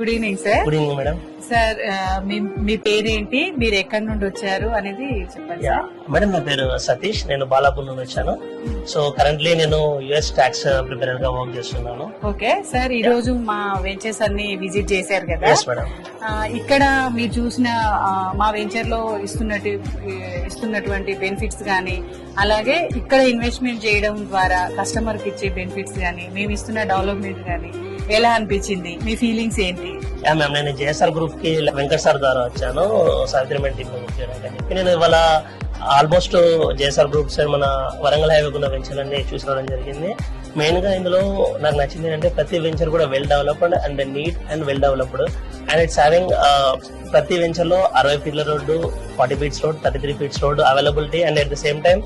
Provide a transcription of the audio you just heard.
Good evening sir. Good evening madam. Sir మీ పేరేంటి, మీరు ఎక్కడి నుండి వచ్చారు అనేది చెప్పండి సార్. మేడం నా పేరు సతీష్, నేను బాలాపూర్ నుండి వచ్చాను. సో కరెంట్లీ నేను యుఎస్ ట్యాక్స్ ప్రిపేరర్ గా వర్క్ చేస్తున్నాను. ఓకే సార్, ఈ రోజు మా వెంచర్స్ అన్ని విజిట్ చేశారు కదా. Yes madam. ఇక్కడ మీరు చూసిన మా వెంచర్ లో ఇస్తున్నటువంటి బెనిఫిట్స్ గానీ, అలాగే ఇక్కడ ఇన్వెస్ట్మెంట్ చేయడం ద్వారా కస్టమర్ కి ఇచ్చే బెనిఫిట్స్ గానీ, మేము ఇస్తున్న డెవలప్మెంట్ గానీ ఎలా అనిపించింది, మీ ఫీలింగ్స్ ఏంటి? మ్యామ్, నేను జేఎస్ఆర్ గ్రూప్ కి వెంకట్ సార్ ద్వారా వచ్చాను సావిత్రి టీమ్ చేయడానికి అని చెప్పి. నేను ఇవాళ ఆల్మోస్ట్ జేఎస్ఆర్ గ్రూప్ సైడ్ మన వరంగల్ హైవే ఉన్న వెంచర్ అన్ని చూసుకోవడం జరిగింది. మెయిన్ గా ఇందులో నాకు నచ్చింది ఏంటంటే ప్రతి వెంచర్ కూడా well developed and neat and well developed and it's having ప్రతి వెంచర్ లో 60 ఫీట్ల road, 40 feets road, 33 feets road availability and at the same time